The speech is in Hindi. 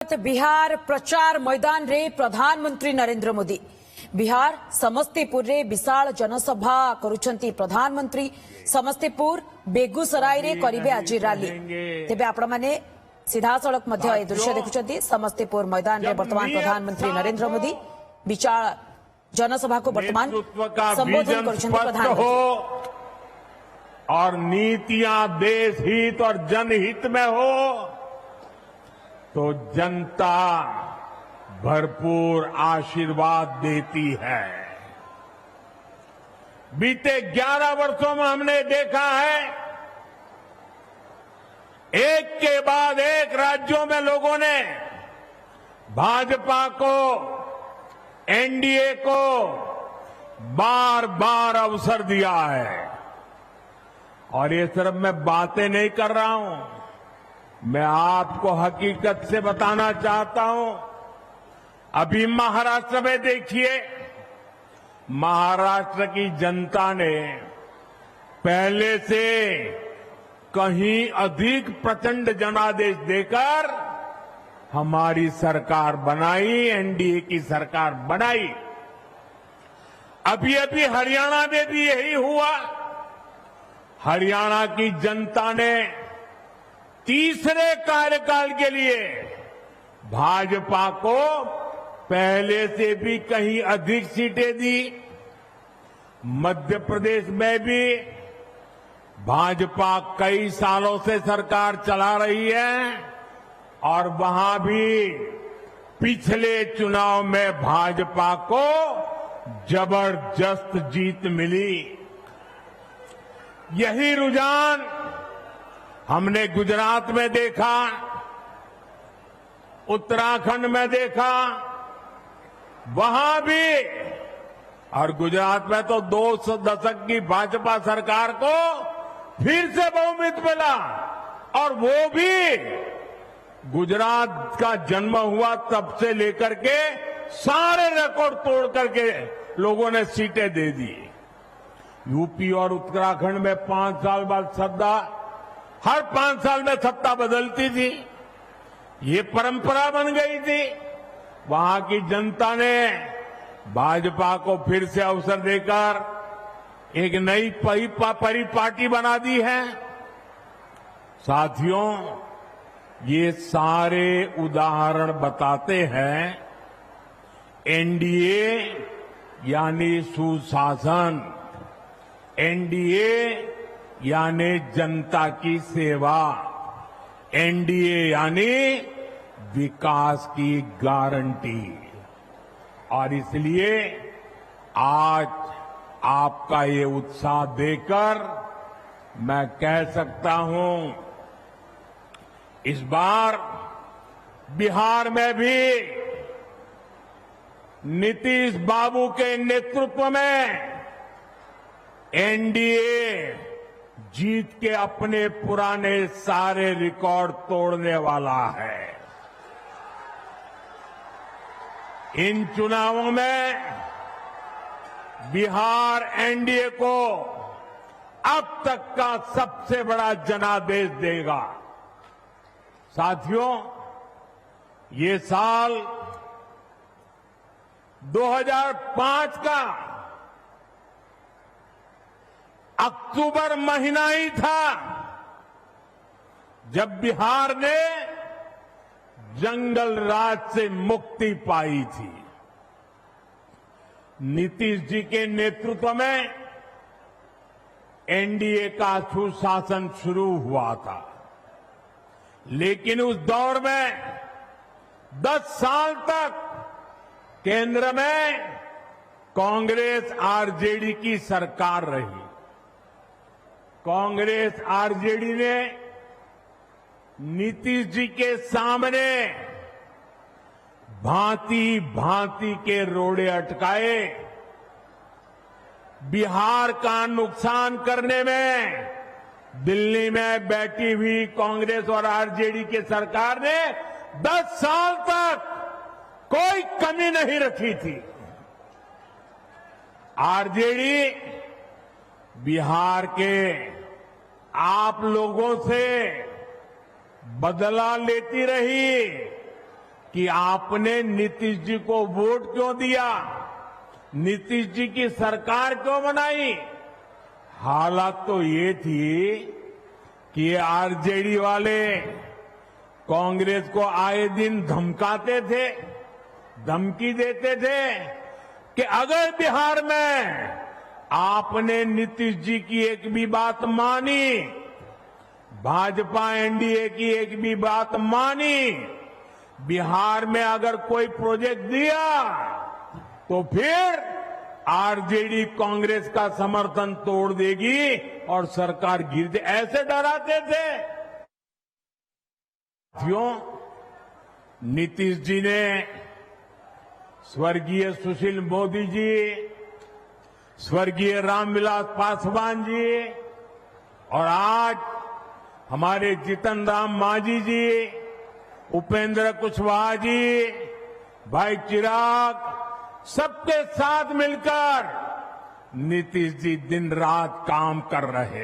बिहार प्रचार मैदान रे प्रधानमंत्री नरेंद्र मोदी बिहार समस्तीपुर रे विशाल जनसभा करुछंती प्रधानमंत्री समस्तीपुर बेगूसराय रे करिवे आज रैली तेबे आपण माने सीधा सड़क मध्य ए दृश्य देखुछंती समस्तीपुर मैदान रे वर्तमान प्रधानमंत्री नरेंद्र मोदी विशाल जनसभा को वर्तमान संबोधन करुछंती प्रधानमंत्री और नीतियां देश हित और जनहित में हो तो जनता भरपूर आशीर्वाद देती है। बीते 11 वर्षों में हमने देखा है एक के बाद एक राज्यों में लोगों ने भाजपा को, एनडीए को बार बार अवसर दिया है। और ये सिर्फ मैं बातें नहीं कर रहा हूं, मैं आपको हकीकत से बताना चाहता हूं। अभी महाराष्ट्र में देखिए, महाराष्ट्र की जनता ने पहले से कहीं अधिक प्रचंड जनादेश देकर हमारी सरकार बनाई, एनडीए की सरकार बनाई। अभी अभी हरियाणा में भी यही हुआ। हरियाणा की जनता ने तीसरे कार्यकाल के लिए भाजपा को पहले से भी कहीं अधिक सीटें दी। मध्य प्रदेश में भी भाजपा कई सालों से सरकार चला रही है और वहां भी पिछले चुनाव में भाजपा को जबरदस्त जीत मिली। यही रुझान हमने गुजरात में देखा, उत्तराखंड में देखा, वहां भी। और गुजरात में तो 2 दशक की भाजपा सरकार को फिर से बहुमत मिला और वो भी गुजरात का जन्म हुआ तब से लेकर के सारे रिकॉर्ड तोड़ करके लोगों ने सीटें दे दी। यूपी और उत्तराखंड में 5 साल बाद सत्ता, हर 5 साल में सत्ता बदलती थी, ये परंपरा बन गई थी। वहां की जनता ने भाजपा को फिर से अवसर देकर एक नई परिपाटी बना दी है। साथियों, ये सारे उदाहरण बताते हैं एनडीए यानी सुशासन, एनडीए यानी जनता की सेवा, एनडीए यानी विकास की गारंटी। और इसलिए आज आपका ये उत्साह देखकर मैं कह सकता हूं, इस बार बिहार में भी नीतीश बाबू के नेतृत्व में एनडीए जीत के अपने पुराने सारे रिकॉर्ड तोड़ने वाला है। इन चुनावों में बिहार एनडीए को अब तक का सबसे बड़ा जनादेश देगा। साथियों, ये साल 2005 का अक्टूबर महीना ही था जब बिहार ने जंगल राज से मुक्ति पाई थी। नीतीश जी के नेतृत्व में एनडीए का सुशासन शुरू हुआ था, लेकिन उस दौर में 10 साल तक केंद्र में कांग्रेस आरजेडी की सरकार रही। कांग्रेस आरजेडी ने नीतीश जी के सामने भांति भांति के रोड़े अटकाए। बिहार का नुकसान करने में दिल्ली में बैठी हुई कांग्रेस और आरजेडी की सरकार ने 10 साल तक कोई कमी नहीं रखी थी। आरजेडी बिहार के आप लोगों से बदला लेती रही, कि आपने नीतीश जी को वोट क्यों दिया, नीतीश जी की सरकार क्यों बनाई। हालात तो ये थी कि ये आरजेडी वाले कांग्रेस को आए दिन धमकाते थे, धमकी देते थे कि अगर बिहार में आपने नीतीश जी की एक भी बात मानी, भाजपा एनडीए की एक भी बात मानी, बिहार में अगर कोई प्रोजेक्ट दिया तो फिर आरजेडी कांग्रेस का समर्थन तोड़ देगी और सरकार गिर दे, ऐसे डराते थे। साथियों, नीतीश जी ने स्वर्गीय सुशील मोदी जी, स्वर्गीय रामविलास पासवान जी और आज हमारे जीतन राम मांझी जी, उपेंद्र कुशवाहा जी, भाई चिराग, सबके साथ मिलकर नीतीश जी दिन रात काम कर रहे हैं।